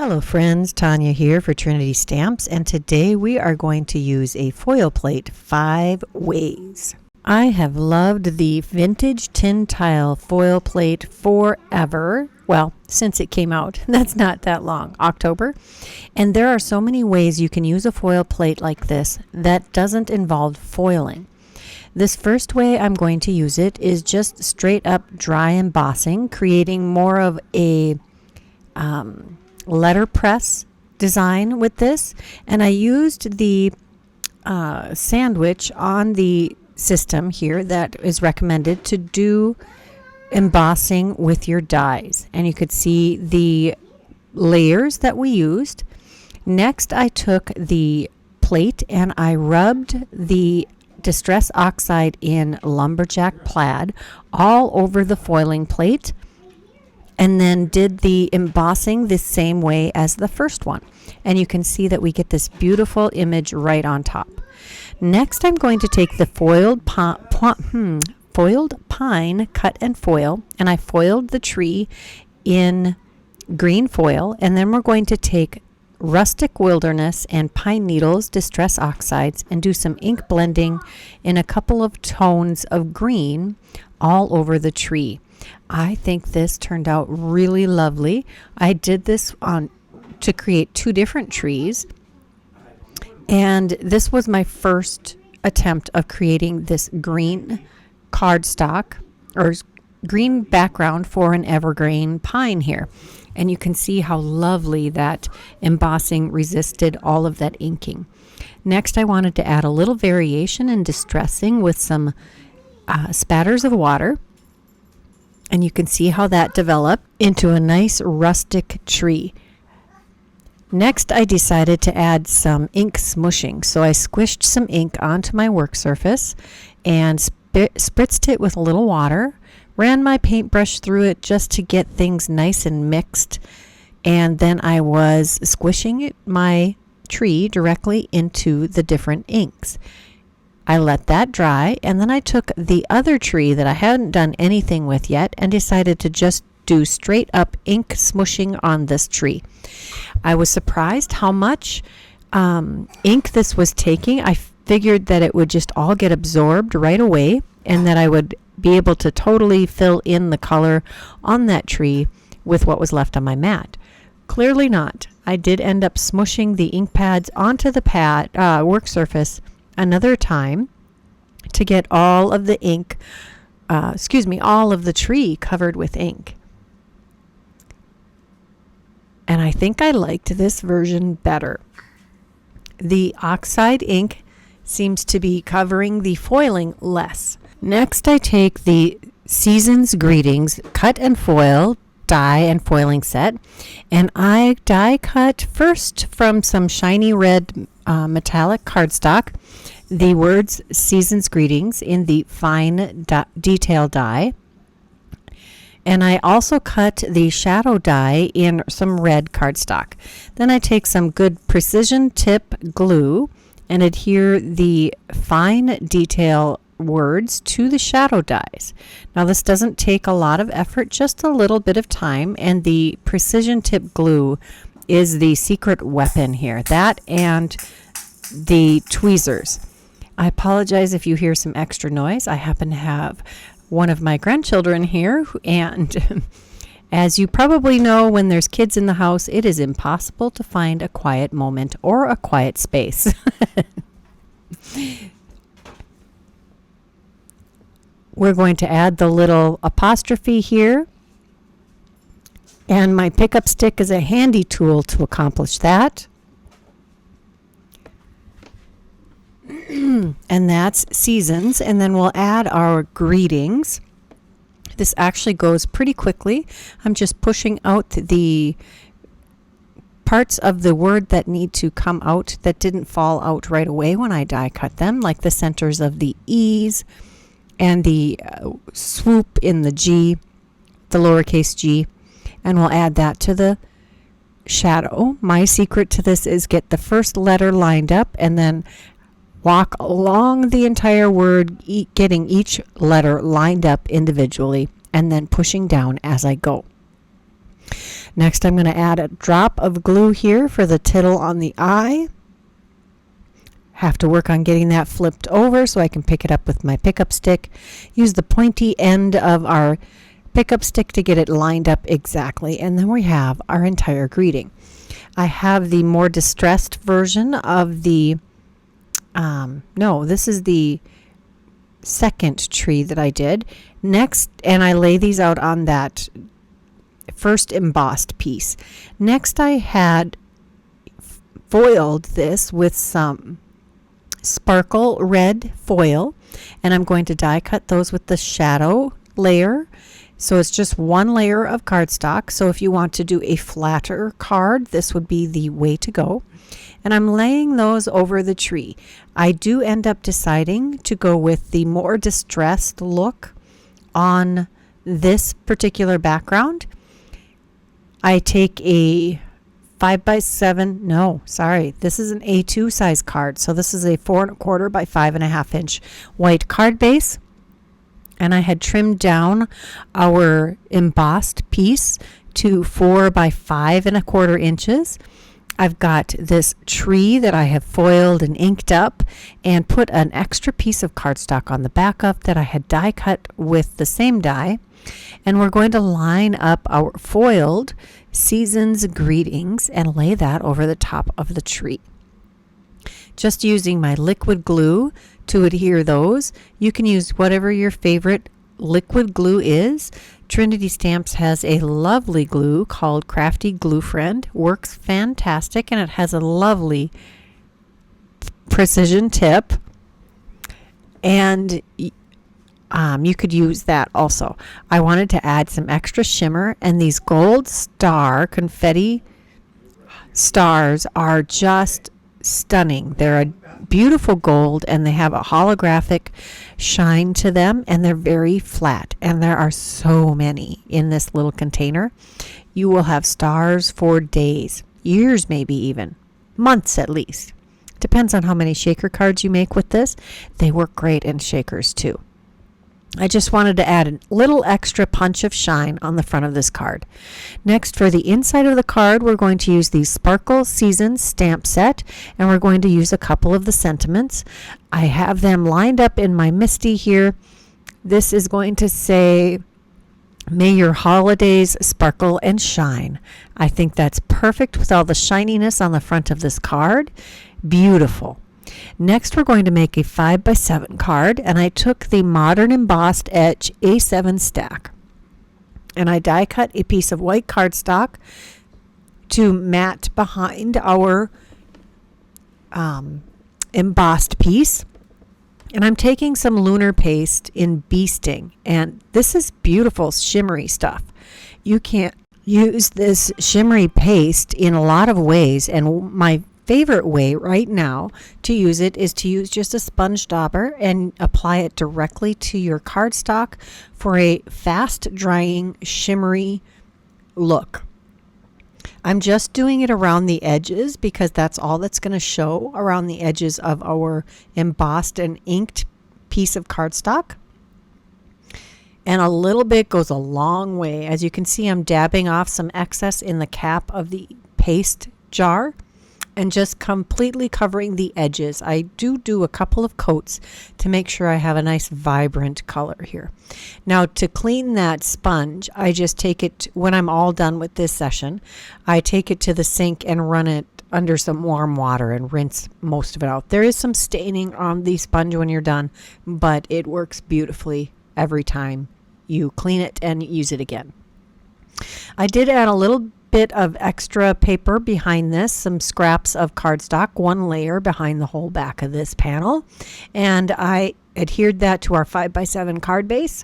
Hello friends, Tanya here for Trinity Stamps, and today we are going to use a foil plate 5 ways. I have loved the vintage tin tile foil plate forever. Well, since it came out. That's not that long, October. And there are so many ways you can use a foil plate like this that doesn't involve foiling. This first way I'm going to use it is just straight up dry embossing, creating more of a letterpress design with this. And I used the sandwich on the system here that is recommended to do embossing with your dies. And you could see the layers that we used. Next, I took the plate and I rubbed the Distress Oxide in Lumberjack Plaid all over the foiling plate, and then did the embossing the same way as the first one. And you can see that we get this beautiful image right on top. Next, I'm going to take the foiled pine cut and foil, and I foiled the tree in green foil, and then we're going to take Rustic Wilderness and Pine Needles Distress Oxides and do some ink blending in a couple of tones of green all over the tree. I think this turned out really lovely. I did this to create 2 different trees, and this was my first attempt of creating this green cardstock or green background for an evergreen pine here. And you can see how lovely that embossing resisted all of that inking. Next, I wanted to add a little variation in distressing with some spatters of water. And you can see how that developed into a nice rustic tree. Next, I decided to add some ink smushing. So I squished some ink onto my work surface and spritzed it with a little water. Ran my paintbrush through it just to get things nice and mixed, and then I was squishing my tree directly into the different inks. I let that dry, and then I took the other tree that I hadn't done anything with yet and decided to just do straight up ink smushing on this tree. I was surprised how much ink this was taking. I figured that it would just all get absorbed right away and that I would be able to totally fill in the color on that tree with what was left on my mat. Clearly not. I did end up smushing the ink pads onto the work surface another time to get all of the ink, all of the tree covered with ink. And I think I liked this version better. The oxide ink seems to be covering the foiling less. Next, I take the Season's Greetings cut and foil die and foiling set, and I die cut first from some shiny red metallic cardstock the words Season's Greetings in the fine detail die, and I also cut the shadow die in some red cardstock. Then I take some good precision tip glue and adhere the fine detail words to the shadow dies. Now this doesn't take a lot of effort, just a little bit of time, and the precision tip glue is the secret weapon here. That and the tweezers. I apologize if you hear some extra noise. I happen to have one of my grandchildren here, and as you probably know, when there's kids in the house, it is impossible to find a quiet moment or a quiet space. We're going to add the little apostrophe here, and my pickup stick is a handy tool to accomplish that. And that's Seasons, and then we'll add our greetings. This actually goes pretty quickly. I'm just pushing out the parts of the word that need to come out that didn't fall out right away when I die cut them, like the centers of the E's and the swoop in the G, the lowercase g, and we'll add that to the shadow. My secret to this is get the first letter lined up and then walk along the entire word, getting each letter lined up individually and then pushing down as I go. Next, I'm going to add a drop of glue here for the tittle on the eye. Have to work on getting that flipped over so I can pick it up with my pickup stick. Use the pointy end of our pickup stick to get it lined up exactly, and then we have our entire greeting. I have the more distressed version of the, no, this is the second tree that I did. Next, and I lay these out on that first embossed piece. Next, I had foiled this with some sparkle red foil, and I'm going to die cut those with the shadow layer. So it's just one layer of cardstock. So if you want to do a flatter card, this would be the way to go. And I'm laying those over the tree. I do end up deciding to go with the more distressed look on this particular background. I take a 5x7, no, sorry, this is an A2 size card. So this is a 4 1/4 by 5.5 inch white card base. And I had trimmed down our embossed piece to 4 by 5 1/4 inches. I've got this tree that I have foiled and inked up and put an extra piece of cardstock on the back of that I had die cut with the same die. And we're going to line up our foiled Season's Greetings and lay that over the top of the tree. Just using my liquid glue to adhere those. You can use whatever your favorite liquid glue is. Trinity Stamps has a lovely glue called Crafty Gluefriend. Works fantastic, and it has a lovely precision tip. And you could use that also. I wanted to add some extra shimmer, and these gold star confetti stars are just stunning. They're a beautiful gold, and they have a holographic shine to them, and they're very flat, and there are so many in this little container. You will have stars for days, years, maybe even months at least. Depends on how many shaker cards you make with this. They work great in shakers too. I just wanted to add a little extra punch of shine on the front of this card. Next, for the inside of the card, we're going to use the Sparkle Seasons stamp set, and we're going to use a couple of the sentiments. I have them lined up in my MISTI here. This is going to say, "May your holidays sparkle and shine." I think that's perfect with all the shininess on the front of this card. Beautiful. Next, we're going to make a 5x7 card, and I took the Modern Embossed Edge A7 stack, and I die cut a piece of white cardstock to mat behind our embossed piece. And I'm taking some lunar paste in Bee Sting, and this is beautiful shimmery stuff. You can use this shimmery paste in a lot of ways, and my favorite way right now to use it is to use just a sponge dauber and apply it directly to your cardstock for a fast drying shimmery look. I'm just doing it around the edges because that's all that's going to show around the edges of our embossed and inked piece of cardstock. And a little bit goes a long way. As you can see, I'm dabbing off some excess in the cap of the paste jar and just completely covering the edges. I do a couple of coats to make sure I have a nice vibrant color here. Now, to clean that sponge, I just take it, when I'm all done with this session, I take it to the sink and run it under some warm water and rinse most of it out. There is some staining on the sponge when you're done, but it works beautifully every time you clean it and use it again. I did add a little bit of extra paper behind this, some scraps of cardstock, one layer behind the whole back of this panel, and I adhered that to our 5x7 card base.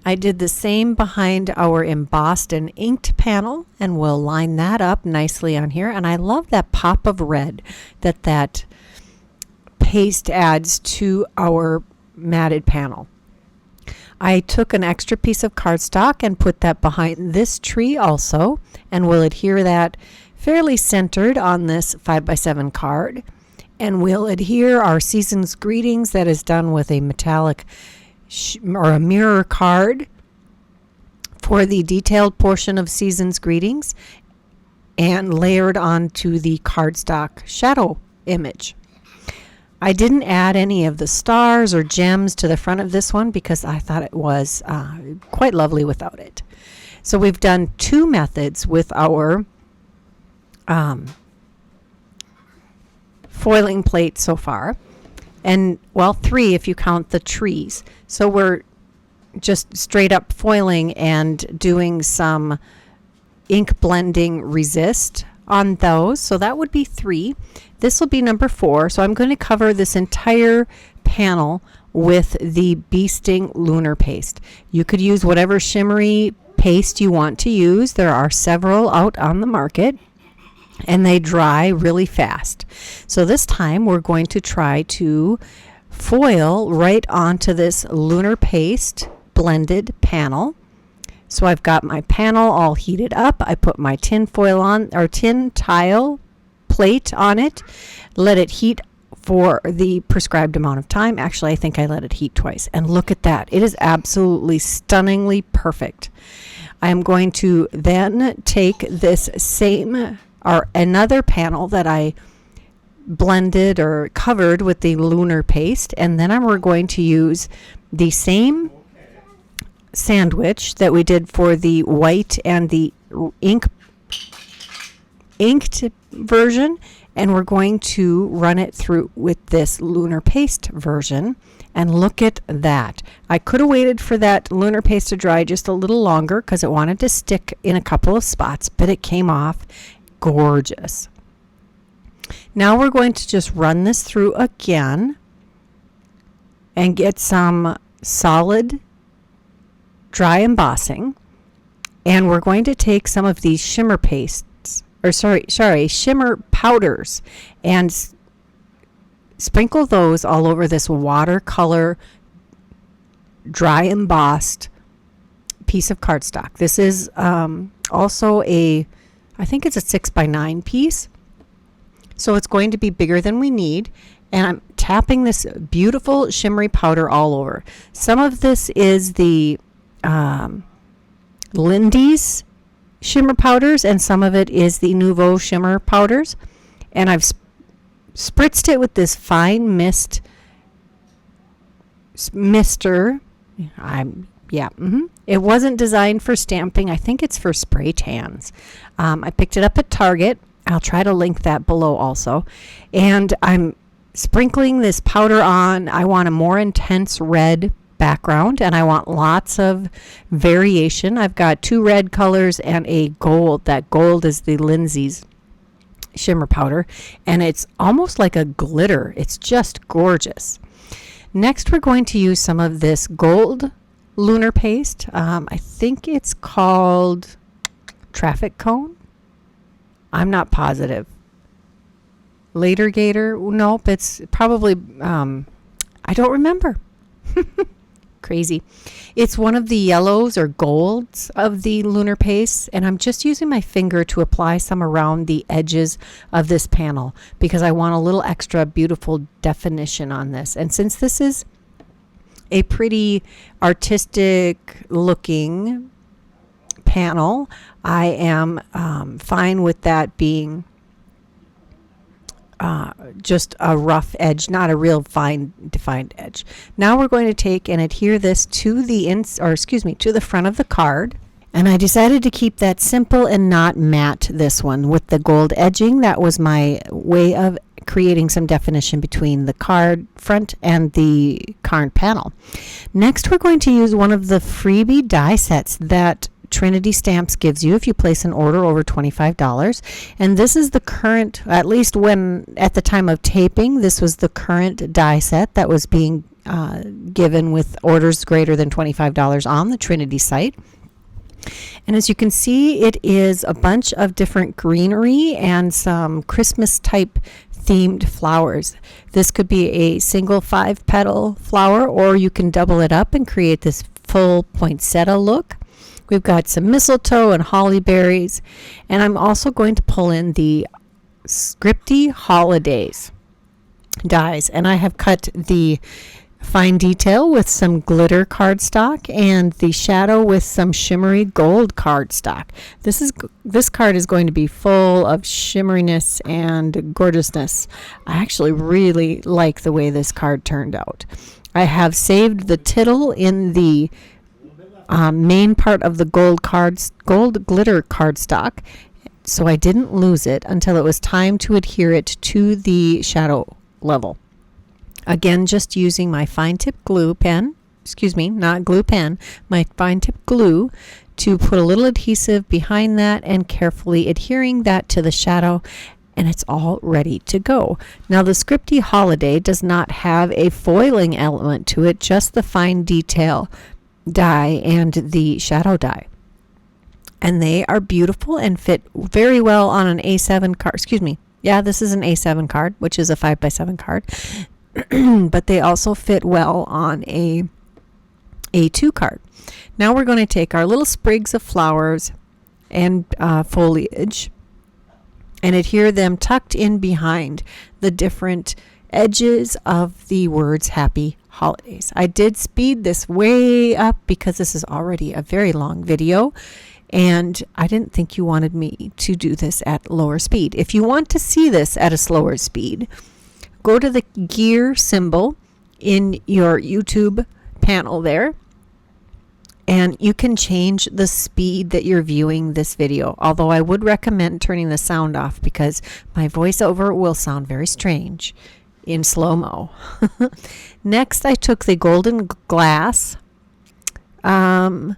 I did the same behind our embossed and inked panel, and we'll line that up nicely on here. And I love that pop of red that paste adds to our matted panel. I took an extra piece of cardstock and put that behind this tree also, and we'll adhere that fairly centered on this 5x7 card. And we'll adhere our Season's Greetings that is done with a metallic or a mirror card for the detailed portion of Season's Greetings and layered onto the cardstock shadow image. I didn't add any of the stars or gems to the front of this one because I thought it was quite lovely without it. So we've done 2 methods with our foiling plate so far, and well, 3 if you count the trees. So we're just straight up foiling and doing some ink blending resist on those. So that would be 3. This will be number 4. So I'm going to cover this entire panel with the Bee Sting Lunar Paste. You could use whatever shimmery paste you want to use. There are several out on the market, and they dry really fast. So this time we're going to try to foil right onto this lunar paste blended panel. So I've got my panel all heated up. I put my tin foil on, or tin tile plate on it, let it heat for the prescribed amount of time. Actually, I think I let it heat twice. And look at that. It is absolutely stunningly perfect. I am going to then take this same or another panel that I blended or covered with the lunar paste, and then we're going to use the same sandwich that we did for the white and the inked version, and we're going to run it through with this lunar paste version. And look at that. I could have waited for that lunar paste to dry just a little longer because it wanted to stick in a couple of spots, but it came off gorgeous. Now we're going to just run this through again and get some solid dry embossing, and we're going to take some of these shimmer pastes, or shimmer powders, and sprinkle those all over this watercolor dry embossed piece of cardstock. This is also I think it's a 6x9 piece, so it's going to be bigger than we need. And I'm tapping this beautiful shimmery powder all over. Some of this is the Lindy's shimmer powders, and some of it is the Nouveau shimmer powders. And I've spritzed it with this fine mister. It wasn't designed for stamping. I think it's for spray tans. I picked it up at Target. I'll try to link that below also. And I'm sprinkling this powder on. I want a more intense red background, and I want lots of variation. I've got 2 red colors and a gold. That gold is the Lindsay's shimmer powder, and it's almost like a glitter. It's just gorgeous. Next, we're going to use some of this gold lunar paste. I think it's called Traffic Cone. I'm not positive. Later Gator? Nope, it's probably, I don't remember. Crazy. It's one of the yellows or golds of the lunar paste, and I'm just using my finger to apply some around the edges of this panel because I want a little extra beautiful definition on this. And since this is a pretty artistic looking panel, I am fine with that being just a rough edge, not a real fine defined edge. Now we're going to take and adhere this to the to the front of the card. And I decided to keep that simple and not matte this one with the gold edging. That was my way of creating some definition between the card front and the card panel. Next, we're going to use one of the freebie die sets that Trinity Stamps gives you if you place an order over $25. And this is the current, at least when at the time of taping, this was the current die set that was being given with orders greater than $25 on the Trinity site. And as you can see, it is a bunch of different greenery and some Christmas type themed flowers. This could be a single 5-petal flower, or you can double it up and create this full poinsettia look. We've got some mistletoe and holly berries, and I'm also going to pull in the Scripty Holidays dies, and I have cut the fine detail with some glitter cardstock and the shadow with some shimmery gold cardstock. This card is going to be full of shimmeriness and gorgeousness. I actually really like the way this card turned out. I have saved the tittle in the main part of the gold glitter cardstock, so I didn't lose it until it was time to adhere it to the shadow level. Again, just using my fine tip glue pen, not glue pen, my fine tip glue to put a little adhesive behind that and carefully adhering that to the shadow, and it's all ready to go. Now the Scripty Holiday does not have a foiling element to it, just the fine detail die and the shadow die. And they are beautiful and fit very well on an A7 card. This is an A7 card, which is a 5x7 card. But they also fit well on a A2 card. Now we're going to take our little sprigs of flowers and foliage and adhere them tucked in behind the different edges of the words Happy Holidays. I did speed this way up because this is already a very long video, and I didn't think you wanted me to do this at lower speed. If you want to see this at a slower speed, go to the gear symbol in your YouTube panel there, and you can change the speed that you're viewing this video. Although I would recommend turning the sound off because my voiceover will sound very strange in slow-mo. Next, I took the golden glass, golden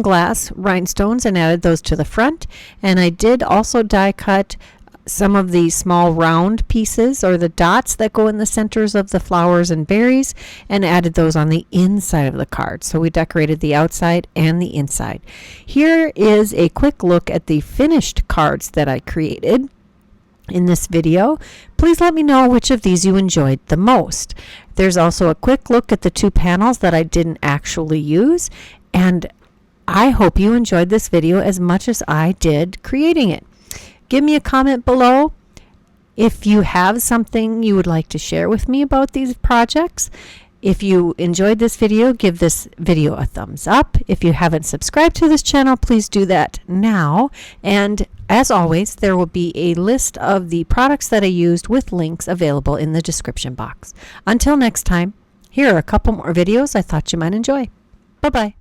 glass rhinestones and added those to the front. And I did also die cut some of the small round pieces or the dots that go in the centers of the flowers and berries and added those on the inside of the card. So we decorated the outside and the inside. Here is a quick look at the finished cards that I created in this video. Please let me know which of these you enjoyed the most. There's also a quick look at the two panels that I didn't actually use, and I hope you enjoyed this video as much as I did creating it. Give me a comment below if you have something you would like to share with me about these projects. If you enjoyed this video, give this video a thumbs up. If you haven't subscribed to this channel, please do that now. And as always, there will be a list of the products that I used with links available in the description box. Until next time, here are a couple more videos I thought you might enjoy. Bye-bye.